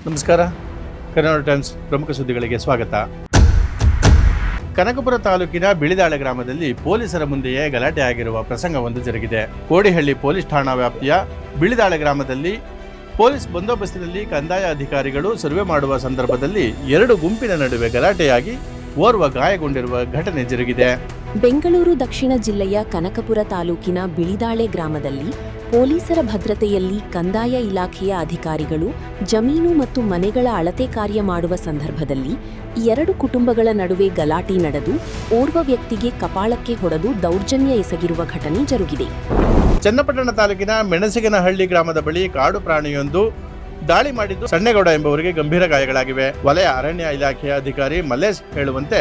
ನಮಸ್ಕಾರ. ಕನ್ನಡ ಟೈಮ್ಸ್ ಪ್ರಮುಖ ಸುದ್ದಿಗಳಿಗೆ ಸ್ವಾಗತ. ಕನಕಪುರ ತಾಲೂಕಿನ ಬಿಳಿದಾಳೆ ಗ್ರಾಮದಲ್ಲಿ ಪೊಲೀಸರ ಮುಂದೆಯೇ ಗಲಾಟೆ ಆಗಿರುವ ಪ್ರಸಂಗವೊಂದು ಜರುಗಿದೆ. ಕೋಡಿಹಳ್ಳಿ ಪೊಲೀಸ್ ಠಾಣಾ ವ್ಯಾಪ್ತಿಯ ಬಿಳಿದಾಳೆ ಗ್ರಾಮದಲ್ಲಿ ಪೊಲೀಸ್ ಬಂದೋಬಸ್ತಿನಲ್ಲಿ ಕಂದಾಯ ಅಧಿಕಾರಿಗಳು ಸರ್ವೆ ಮಾಡುವ ಸಂದರ್ಭದಲ್ಲಿ ಎರಡು ಗುಂಪಿನ ನಡುವೆ ಗಲಾಟೆಯಾಗಿ ಓರ್ವ ಗಾಯಗೊಂಡಿರುವ ಘಟನೆ ಜರುಗಿದೆ. ಬೆಂಗಳೂರು ದಕ್ಷಿಣ ಜಿಲ್ಲೆಯ ಕನಕಪುರ ತಾಲೂಕಿನ ಬಿಳಿದಾಳೆ ಗ್ರಾಮದಲ್ಲಿ ಪೊಲೀಸರ ಭದ್ರತೆಯಲ್ಲಿ ಕಂದಾಯ ಇಲಾಖೆಯ ಅಧಿಕಾರಿಗಳು ಜಮೀನು ಮತ್ತು ಮನೆಗಳ ಅಳತೆ ಕಾರ್ಯ ಮಾಡುವ ಸಂದರ್ಭದಲ್ಲಿ ಎರಡು ಕುಟುಂಬಗಳ ನಡುವೆ ಗಲಾಟೆ ನಡೆದು ಓರ್ವ ವ್ಯಕ್ತಿಗೆ ಕಪಾಳಕ್ಕೆ ಹೊಡೆದು ದೌರ್ಜನ್ಯ ಎಸಗಿರುವ ಘಟನೆ ಜರುಗಿದೆ. ಚನ್ನಪಟ್ಟಣ ತಾಲೂಕಿನ ಮೆಣಸಿಗನಹಳ್ಳಿ ಗ್ರಾಮದ ಬಳಿ ಕಾಡು ಪ್ರಾಣಿಯೊಂದು ದಾಳಿ ಮಾಡಿದ್ದು ಸಣ್ಣೇಗೌಡ ಎಂಬುವರಿಗೆ ಗಂಭೀರ ಗಾಯಗಳಾಗಿವೆ. ವಲಯ ಅರಣ್ಯ ಇಲಾಖೆಯ ಅಧಿಕಾರಿ ಮಲ್ಲೇಶ್ ಹೇಳುವಂತೆ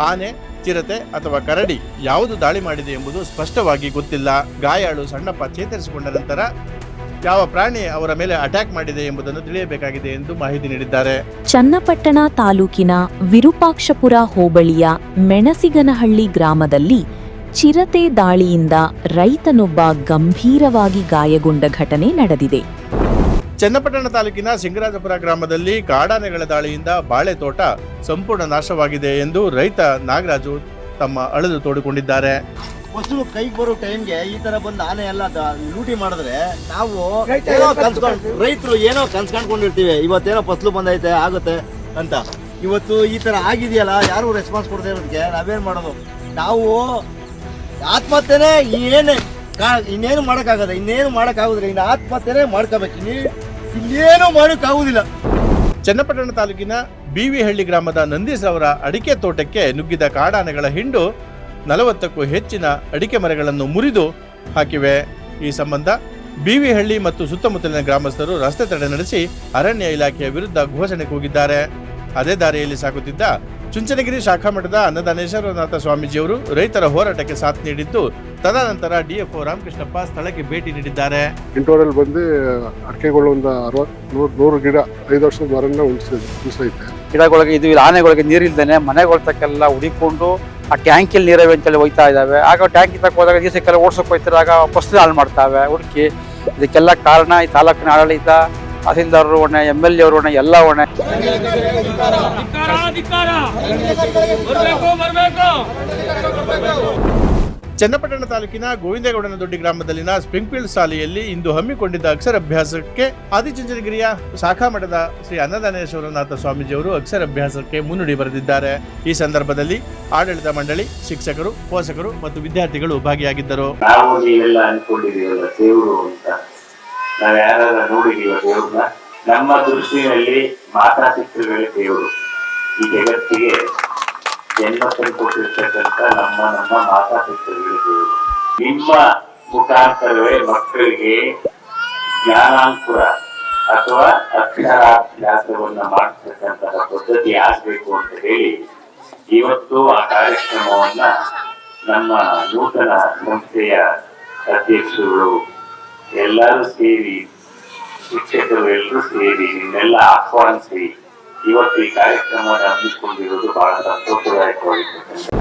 ಆನೆ, ಚಿರತೆ ಅಥವಾ ಕರಡಿ ಯಾವುದು ದಾಳಿ ಮಾಡಿದೆ ಎಂಬುದು ಸ್ಪಷ್ಟವಾಗಿ ಗೊತ್ತಿಲ್ಲ. ಗಾಯಾಳು ಸಣ್ಣಪ್ಪ ಚೇತರಿಸಿಕೊಂಡ ನಂತರ ಯಾವ ಪ್ರಾಣಿ ಅವರ ಮೇಲೆ ಅಟ್ಯಾಕ್ ಮಾಡಿದೆ ಎಂಬುದನ್ನು ತಿಳಿಯಬೇಕಾಗಿದೆ ಎಂದು ಮಾಹಿತಿ ನೀಡಿದ್ದಾರೆ. ಚನ್ನಪಟ್ಟಣ ತಾಲೂಕಿನ ವಿರೂಪಾಕ್ಷಪುರ ಹೋಬಳಿಯ ಮೆಣಸಿಗನಹಳ್ಳಿ ಗ್ರಾಮದಲ್ಲಿ ಚಿರತೆ ದಾಳಿಯಿಂದ ರೈತನೊಬ್ಬ ಗಂಭೀರವಾಗಿ ಗಾಯಗೊಂಡ ಘಟನೆ ನಡೆದಿದೆ. ಚನ್ನಪಟ್ಟಣ ತಾಲೂಕಿನ ಸಿಂಗರಾಜಪುರ ಗ್ರಾಮದಲ್ಲಿ ಕಾಡಾನೆಗಳ ದಾಳಿಯಿಂದ ಬಾಳೆ ತೋಟ ಸಂಪೂರ್ಣ ನಾಶವಾಗಿದೆ ಎಂದು ರೈತ ನಾಗರಾಜು ತಮ್ಮ ಅಳಲು ತೋಡಿಕೊಂಡಿದ್ದಾರೆ. ಫಸಲು ಕೈಗೆ ಬರೋ ಟೈಮ್ಗೆ ಈ ತರ ಬಂದು ಆನೆ ಎಲ್ಲ ಲೂಟಿ ಮಾಡಿದ್ರೆ ನಾವು ರೈತರು ಏನೋ ಕನ್ಸ್ಕೊಂಡ್ಕೊಂಡಿರ್ತೀವಿ, ಇವತ್ತೇನೋ ಫಸಲು ಬಂದೈತೆ ಆಗುತ್ತೆ ಅಂತ. ಇವತ್ತು ಈ ತರ ಆಗಿದೆಯಲ್ಲ, ಯಾರು ರೆಸ್ಪಾನ್ಸ್ ಕೊಡದೇ ಇರೋದಕ್ಕೆ ನಾವೇನ್ ಮಾಡೋದು? ನಾವು ಆತ್ಮಹತ್ಯೆನೇ ಇನ್ನೇನು ಮಾಡೋಕ್ಕಾಗದ, ಇನ್ನೇನು ಮಾಡೋಕ್ಕಾಗುದಿಲ್ಲ, ಇನ್ನು ಆತ್ಮಹತ್ಯೆನೇ ಮಾಡ್ಕೋಬೇಕು, ಇನ್ನೇನು ಮಾಡೋಕ್ಕಾಗುದಿಲ್ಲ. ಚನ್ನಪಟ್ಟಣ ತಾಲೂಕಿನ ಬಿವಿಹಳ್ಳಿ ಗ್ರಾಮದ ನಂದೀಶ್ ಅವರ ಅಡಿಕೆ ತೋಟಕ್ಕೆ ನುಗ್ಗಿದ ಕಾಡಾನೆಗಳ ಹಿಂಡು 40ಕ್ಕೂ ಹೆಚ್ಚಿನ ಅಡಿಕೆ ಮರಗಳನ್ನು ಮುರಿದು ಹಾಕಿವೆ. ಈ ಸಂಬಂಧ ಬಿವಿಹಳ್ಳಿ ಮತ್ತು ಸುತ್ತಮುತ್ತಲಿನ ಗ್ರಾಮಸ್ಥರು ರಸ್ತೆ ತಡೆ ನಡೆಸಿ ಅರಣ್ಯ ಇಲಾಖೆಯ ವಿರುದ್ಧ ಘೋಷಣೆ ಕೂಗಿದ್ದಾರೆ. ಅದೇ ದಾರಿಯಲ್ಲಿ ಸಾಗುತ್ತಿದ್ದ ಚುಂಚನಗಿರಿ ಶಾಖಾ ಮಠದ ಅನ್ನದಾನೇಶ್ವರನಾಥ ಸ್ವಾಮೀಜಿಯವರು ರೈತರ ಹೋರಾಟಕ್ಕೆ ಸಾಥ್ ನೀಡಿದ್ದು, ತದನಂತರ ಡಿಎಫ್ಒ ರಾಮಕೃಷ್ಣಪ್ಪ ಸ್ಥಳಕ್ಕೆ ಭೇಟಿ ನೀಡಿದ್ದಾರೆ. ಇಂಟೋರಲ್ಲಿ ಬಂದು ಅಡಿಕೆಗಳು ಒಂದು 60-100 ಗಿಡ 5 ವರ್ಷದ ಮರನ್ನ ಉಳಿಸೈತೆ. ಗಿಡಗಳಿಗೆ ಇದು ಆನೆಗಳಿಗೆ ನೀರಿಲ್ದೇನೆ ಮನೆಗಳ ತಕ್ಕೆಲ್ಲ ಹುಡಿಕೊಂಡು ಆ ಟ್ಯಾಂಕಿಯಲ್ಲಿ ನೀರವೆ ಅಂತೇಳಿ ಹೋಗ್ತಾ ಇದ್ದಾವೆ. ಆಗ ಟ್ಯಾಂಕಿ ತಕ್ಕ ಹೋದಾಗ ದಿವಸಕ್ಕೆಲ್ಲ ಓಡಿಸೋಕೆ ಹೋಗ್ತಿರಾಗ ಫಸಲು ಹಾಳು ಮಾಡ್ತಾವೆ ಹುಡುಕಿ. ಇದಕ್ಕೆಲ್ಲ ಕಾರಣ ಈ ತಾಲೂಕಿನ ಆಡಳಿತ, ತಹಸೀಲ್ದಾರರು ಹೊಣೆ, MLA ಅವರು ಹೊಣೆ, ಎಲ್ಲ ಹೊಣೆ. ಚನ್ನಪಟ್ಟಣ ತಾಲೂಕಿನ ಗೋವಿಂದೇಗೌಡನ ದೊಡ್ಡಿ ಗ್ರಾಮದಲ್ಲಿನ ಸ್ಪ್ರಿಂಗ್ಫೀಲ್ಡ್ ಶಾಲೆಯಲ್ಲಿ ಇಂದು ಹಮ್ಮಿಕೊಂಡಿದ್ದ ಅಕ್ಷರಾಭ್ಯಾಸಕ್ಕೆ ಆದಿಚುಂಚನಗಿರಿಯ ಶಾಖಾ ಮಠದ ಶ್ರೀ ಅನ್ನದಾನೇಶ್ವರನಾಥ ಸ್ವಾಮೀಜಿಯವರು ಅಕ್ಷರಾಭ್ಯಾಸಕ್ಕೆ ಮುನ್ನುಡಿ ಬರೆದಿದ್ದಾರೆ. ಈ ಸಂದರ್ಭದಲ್ಲಿ ಆಡಳಿತ ಮಂಡಳಿ, ಶಿಕ್ಷಕರು, ಪೋಷಕರು ಮತ್ತು ವಿದ್ಯಾರ್ಥಿಗಳು ಭಾಗಿಯಾಗಿದ್ದರು. ನಾವು ನೀವೆಲ್ಲ ಅನ್ಕೊಂಡಿದೀವಲ್ಲ ದೇವರು ಅಂತ, ನಾವ್ ಯಾರಾದ್ರೂ ನೋಡಿದೀವ ದೇವ್ರನ್ನ? ನಮ್ಮ ದೃಷ್ಟಿಯಲ್ಲಿ ಮಾತಾಪಿತೃಗಳೇ ದೇವರು. ಈ ಜಗತ್ತಿಗೆ ಜನ್ಮ ಕೊಟ್ಟಿರ್ತಕ್ಕಂಥ ನಮ್ಮ ಮಾತಾಪಿತೃಗಳೇ ದೇವರು. ನಿಮ್ಮ ಮುಖಾಂತರವೇ ಮಕ್ಕಳಿಗೆ ಜ್ಞಾನಾಂಕುರ ಅಥವಾ ಅಕ್ಷರಾಭ್ಯಾಸವನ್ನ ಮಾಡತಕ್ಕಂತಹ ಪದ್ಧತಿ ಆಗ್ಬೇಕು ಅಂತ ಹೇಳಿ ಇವತ್ತು ಆ ಕಾರ್ಯಕ್ರಮವನ್ನ ನಮ್ಮ ನೂತನ ಸಂಸ್ಥೆಯ ಅಧ್ಯಕ್ಷರು ಎಲ್ಲರೂ ಸೇರಿ, ಶಿಕ್ಷಕರು ಎಲ್ಲರೂ ಸೇರಿ ನಿನ್ನೆಲ್ಲ ಆಹ್ವಾನಿಸಿ ಇವತ್ತು ಈ ಕಾರ್ಯಕ್ರಮವನ್ನು ಹಮ್ಮಿಕೊಂಡಿರುವುದು ಬಹಳ ಸಂತೋಷದಾಯಕವಾಗಿರ್ತದೆ.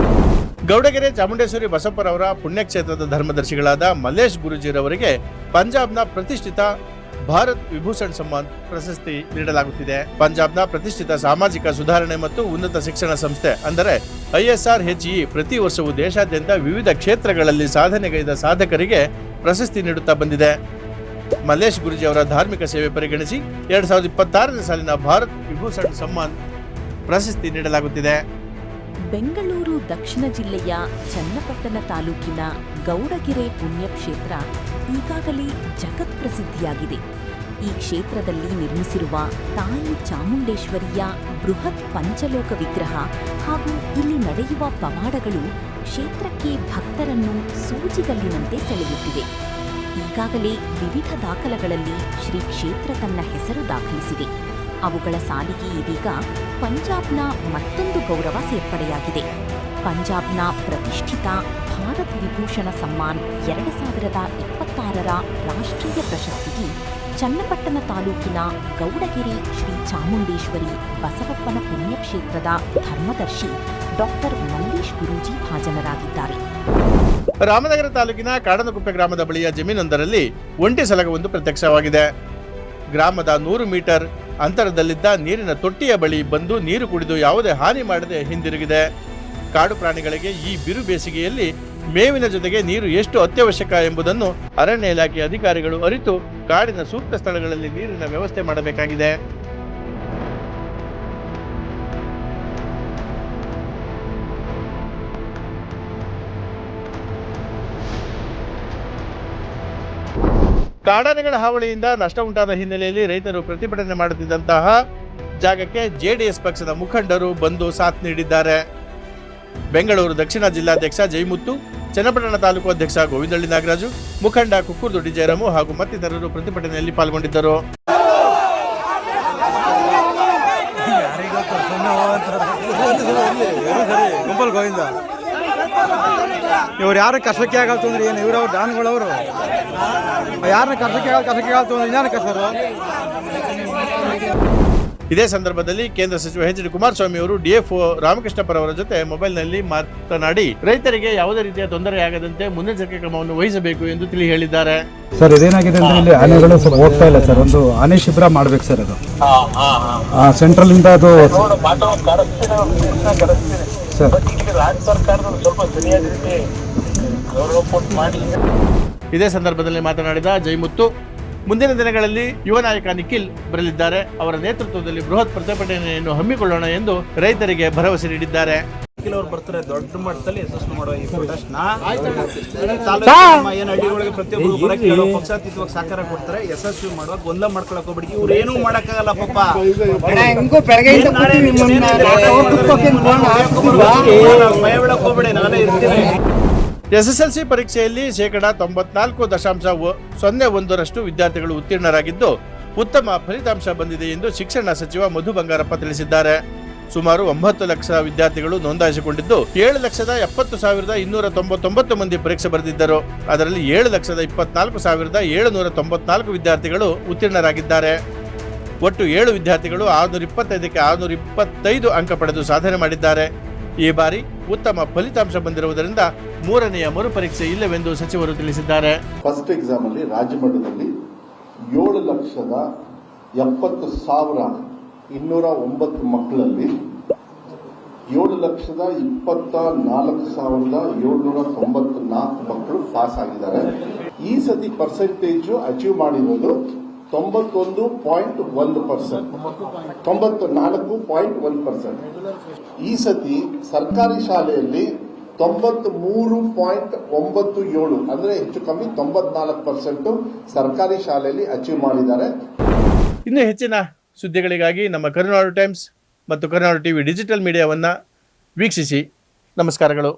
ಗೌಡಗೆರೆ ಚಾಮುಂಡೇಶ್ವರಿ ಬಸಪ್ಪರವರ ಪುಣ್ಯಕ್ಷೇತ್ರದ ಧರ್ಮದರ್ಶಿಗಳಾದ ಮಲ್ಲೇಶ್ ಗುರೂಜಿರವರಿಗೆ ಪಂಜಾಬ್ನ ಪ್ರತಿಷ್ಠಿತ ಭಾರತ್ ವಿಭೂಷಣ್ ಸಮ್ಮಾನ್ ಪ್ರಶಸ್ತಿ ನೀಡಲಾಗುತ್ತಿದೆ. ಪಂಜಾಬ್ನ ಪ್ರತಿಷ್ಠಿತ ಸಾಮಾಜಿಕ ಸುಧಾರಣೆ ಮತ್ತು ಉನ್ನತ ಶಿಕ್ಷಣ ಸಂಸ್ಥೆ ಅಂದರೆ ISRHE ಪ್ರತಿ ವರ್ಷವೂ ದೇಶಾದ್ಯಂತ ವಿವಿಧ ಕ್ಷೇತ್ರಗಳಲ್ಲಿ ಸಾಧನೆಗೈದ ಸಾಧಕರಿಗೆ ಪ್ರಶಸ್ತಿ ನೀಡುತ್ತಾ ಬಂದಿದೆ. ಮಲ್ಲೇಶ್ ಗುರೂಜಿ ಅವರ ಧಾರ್ಮಿಕ ಸೇವೆ ಪರಿಗಣಿಸಿ 2026ನೇ ಸಾಲಿನ ಭಾರತ್ ವಿಭೂಷಣ್ ಸಮ್ಮಾನ್ ಪ್ರಶಸ್ತಿ ನೀಡಲಾಗುತ್ತಿದೆ. ಬೆಂಗಳೂರು ದಕ್ಷಿಣ ಜಿಲ್ಲೆಯ ಚನ್ನಪಟ್ಟಣ ತಾಲೂಕಿನ ಗೌಡಗೆರೆ ಪುಣ್ಯಕ್ಷೇತ್ರ ಈಗಾಗಲೇ ಜಗತ್ ಪ್ರಸಿದ್ಧಿಯಾಗಿದೆ. ಈ ಕ್ಷೇತ್ರದಲ್ಲಿ ನಿರ್ಮಿಸಿರುವ ತಾಯಿ ಚಾಮುಂಡೇಶ್ವರಿಯ ಬೃಹತ್ ಪಂಚಲೋಕ ವಿಗ್ರಹ ಹಾಗೂ ಇಲ್ಲಿ ನಡೆಯುವ ಪವಾಡಗಳು ಕ್ಷೇತ್ರಕ್ಕೆ ಭಕ್ತರನ್ನು ಸೂಜಿಗಲ್ಲಿನಂತೆ ಸೆಳೆಯುತ್ತಿವೆ. ಈಗಾಗಲೇ ವಿವಿಧ ದಾಖಲೆಗಳಲ್ಲಿ ಶ್ರೀ ಕ್ಷೇತ್ರ ತನ್ನ ಹೆಸರು ದಾಖಲಿಸಿದೆ. ಅವುಗಳ ಸಾಲಿಗೆ ಇದೀಗ ಪಂಜಾಬ್ನ ಮತ್ತೊಂದು ಗೌರವ ಸೇರ್ಪಡೆಯಾಗಿದೆ. ಪಂಜಾಬ್ನ ಪ್ರತಿಷ್ಠಿತ ಭಾರತ್ ವಿಭೂಷಣ ಸಮ್ಮಾನ್ 2026ರ ರಾಷ್ಟ್ರೀಯ ಪ್ರಶಸ್ತಿಗೆ ಚನ್ನಪಟ್ಟಣ ತಾಲೂಕಿನ ಗೌಡಗೆರೆ ಶ್ರೀ ಚಾಮುಂಡೇಶ್ವರಿ ಬಸವಪ್ಪನ ಪುಣ್ಯಕ್ಷೇತ್ರದ ಧರ್ಮದರ್ಶಿ ಡಾಕ್ಟರ್ ಮಲ್ಲೇಶ್ ಗುರೂಜಿ ಭಾಜನರಾಗಿದ್ದಾರೆ. ರಾಮನಗರ ತಾಲೂಕಿನ ಕಾಡನಕುಪ್ಪೆ ಗ್ರಾಮದ ಬಳಿಯ ಜಮೀನೊಂದರಲ್ಲಿ ಒಂಟಿ ಸಲಗವೊಂದು ಪ್ರತ್ಯಕ್ಷವಾಗಿದೆ. ಗ್ರಾಮದ 100 ಮೀಟರ್ ಅಂತರದಲ್ಲಿದ್ದ ನೀರಿನ ತೊಟ್ಟಿಯ ಬಳಿ ಬಂದು ನೀರು ಕುಡಿದು ಯಾವುದೇ ಹಾನಿ ಮಾಡದೆ ಹಿಂದಿರುಗಿದೆ. ಕಾಡು ಪ್ರಾಣಿಗಳಿಗೆ ಈ ಬಿರು ಬೇಸಿಗೆಯಲ್ಲಿ ಮೇವಿನ ಜೊತೆಗೆ ನೀರು ಎಷ್ಟು ಅತ್ಯವಶ್ಯಕ ಎಂಬುದನ್ನು ಅರಣ್ಯ ಇಲಾಖೆ ಅಧಿಕಾರಿಗಳು ಅರಿತು ಕಾಡಿನ ಸೂಕ್ತ ಸ್ಥಳಗಳಲ್ಲಿ ನೀರಿನ ವ್ಯವಸ್ಥೆ ಮಾಡಬೇಕಾಗಿದೆ. ಕಾಡಾನೆಗಳ ಹಾವಳಿಯಿಂದ ನಷ್ಟ ಉಂಟಾದ ಹಿನ್ನೆಲೆಯಲ್ಲಿ ರೈತರು ಪ್ರತಿಭಟನೆ ಮಾಡುತ್ತಿದ್ದಂತಹ ಜಾಗಕ್ಕೆ ಜೆಡಿಎಸ್ ಪಕ್ಷದ ಮುಖಂಡರು ಬಂದು ಸಾಥ್ ನೀಡಿದ್ದಾರೆ. ಬೆಂಗಳೂರು ದಕ್ಷಿಣ ಜಿಲ್ಲಾಧ್ಯಕ್ಷ ಜೈಮುತ್ತು, ಚನ್ನಪಟ್ಟಣ ತಾಲೂಕು ಅಧ್ಯಕ್ಷ ಗೋವಿಂದಳ್ಳಿ ನಾಗರಾಜು, ಮುಖಂಡ ಕುಕ್ಕುರ್ದೊಡ್ಡಿ ಜಯರಾಮು ಹಾಗೂ ಮತ್ತಿತರರು ಪ್ರತಿಭಟನೆಯಲ್ಲಿ ಪಾಲ್ಗೊಂಡಿದ್ದರು. ಇವ್ರು ಯಾರು ಕಷ್ಟಕ್ಕೆ ಆಗಲ್ತು ಅಂದ್ರೆ ಏನು ಇವ್ರು ಅವ್ರು ಡಾನ್ಗಳವರು ಯಾರನ್ನ ಕಷ್ಟಕ್ಕೆ ಆಗಲ್ತು ಅಂದ್ರೆ ಇನ್ಯಾರು ಕಷ್ಟರು. ಇದೇ ಸಂದರ್ಭದಲ್ಲಿ ಕೇಂದ್ರ ಸಚಿವ ಎಚ್ ಡಿ ಕುಮಾರಸ್ವಾಮಿ ಅವರು ಡಿಎಫ್ಒ ರಾಮಕೃಷ್ಣಪ್ಪರ್ ಅವರ ಜೊತೆ ಮೊಬೈಲ್ನಲ್ಲಿ ಮಾತನಾಡಿ ರೈತರಿಗೆ ಯಾವುದೇ ರೀತಿಯ ತೊಂದರೆಯಾಗದಂತೆ ಮುನ್ನೆಚ್ಚರಿಕೆ ಕ್ರಮವನ್ನು ವಹಿಸಬೇಕು ಎಂದು ತಿಳಿ ಹೇಳಿದ್ದಾರೆ. ಸರ್ ಇದೇನಾಗಿದೆ ಅಂದ್ರೆ ಇಲ್ಲಿ ಆನೆಗಳು ಸ್ವಲ್ಪ ಹೋಗ್ತಾ ಇಲ್ಲ ಸರ್, ಒಂದು ಆನೆ ಶಿಬಿರ ಮಾಡ್ಬೇಕು ಸರ್. ಅದು ಸೆಂಟ್ರಲ್ ಇಂದ ಅದು ಸರ್ ಇದೇ ಸಂದರ್ಭದಲ್ಲಿ ಮಾತನಾಡಿದ ಜೈಮುತ್ತು, ಮುಂದಿನ ದಿನಗಳಲ್ಲಿ ಯುವ ನಾಯಕ ನಿಖಿಲ್ ಬರಲಿದ್ದಾರೆ. ಅವರ ನೇತೃತ್ವದಲ್ಲಿ ಬೃಹತ್ ಪ್ರತಿಭಟನೆಯನ್ನು ಹಮ್ಮಿಕೊಳ್ಳೋಣ ಎಂದು ರೈತರಿಗೆ ಭರವಸೆ ನೀಡಿದ್ದಾರೆ. ಅವರು ಬರ್ತಾರೆ ದೊಡ್ಡ ಮಟ್ಟದಲ್ಲಿ ಯಶಸ್ಸು ಮಾಡೋ ಈ ಪ್ರೊಟೆಸ್ಟ್ ಏನ್ ಹಳ್ಳಿಗಳಿಗೆ ಪ್ರತಿಯೊಬ್ಬರು ಬರಕ್ಕೆ ಹೇಳೋ ಪಕ್ಷಾತೀತವಾಗಿ ಸಹಕಾರ ಕೊಡ್ತಾರೆ, ಯಶಸ್ವಿ ಮಾಡುವಾಗ ಗೊಂದಲ ಮಾಡ್ಕೊಳಕ್ ಹೋಗ್ಬಿಡಿ. ಇವ್ರು ಏನೂ ಮಾಡಕ್ಕಾಗಲ್ಲ ಪಾಪ. ಭಯ ಬೀಳಕ್ ಹೋಗ್ಬೇಡಿ, ನಾನೇ ಇರ್ತೀನಿ. ಎಸ್ಎಸ್ಎಲ್ಸಿ ಪರೀಕ್ಷೆಯಲ್ಲಿ 94.01% ವಿದ್ಯಾರ್ಥಿಗಳು ಉತ್ತೀರ್ಣರಾಗಿದ್ದು ಉತ್ತಮ ಫಲಿತಾಂಶ ಬಂದಿದೆ ಎಂದು ಶಿಕ್ಷಣ ಸಚಿವ ಮಧು ಬಂಗಾರಪ್ಪ ತಿಳಿಸಿದ್ದಾರೆ. ಸುಮಾರು 9 ಲಕ್ಷ ವಿದ್ಯಾರ್ಥಿಗಳು ನೋಂದಾಯಿಸಿಕೊಂಡಿದ್ದು 7,70,299 ಮಂದಿ ಪರೀಕ್ಷೆ ಬರೆದಿದ್ದರು. ಅದರಲ್ಲಿ 7,24,794 ವಿದ್ಯಾರ್ಥಿಗಳು ಉತ್ತೀರ್ಣರಾಗಿದ್ದಾರೆ. ಒಟ್ಟು 7 ವಿದ್ಯಾರ್ಥಿಗಳು 625ಕ್ಕೆ 625 ಅಂಕ ಪಡೆದು ಸಾಧನೆ ಮಾಡಿದ್ದಾರೆ. ಈ ಬಾರಿ ಉತ್ತಮ ಫಲಿತಾಂಶ ಬಂದಿರುವುದರಿಂದ 3ನೆಯ ಮರುಪರೀಕ್ಷೆ ಇಲ್ಲವೆಂದು ಸಚಿವರು ತಿಳಿಸಿದ್ದಾರೆ. ಫಸ್ಟ್ ಎಕ್ಸಾಮ್ ಅಲ್ಲಿ ರಾಜ್ಯ ಮಟ್ಟದಲ್ಲಿ 7,70,209 ಮಕ್ಕಳಲ್ಲಿ 7,24,794 ಮಕ್ಕಳು ಪಾಸ್ ಆಗಿದ್ದಾರೆ. ಈ ಸತಿ ಪರ್ಸೆಂಟೇಜ್ ಅಚೀವ್ ಮಾಡಿರೋದು 91.1%, 94.1%. ಈ ಸತಿ ಸರ್ಕಾರಿ ಶಾಲೆಯಲ್ಲಿ 93.97 ಅಂದ್ರೆ ಹೆಚ್ಚು ಕಮ್ಮಿ 94% ಸರ್ಕಾರಿ ಶಾಲೆಯಲ್ಲಿ ಅಚೀವ್ ಮಾಡಿದ್ದಾರೆ. ಇನ್ನು ಹೆಚ್ಚಿನ ಸುದ್ದಿಗಳಿಗಾಗಿ ನಮ್ಮ ಕರುನಾಡು ಟೈಮ್ಸ್ ಮತ್ತು ಕರುನಾಡು ಟಿವಿ ಡಿಜಿಟಲ್ ಮೀಡಿಯಾವನ್ನು ವೀಕ್ಷಿಸಿ. ನಮಸ್ಕಾರಗಳು.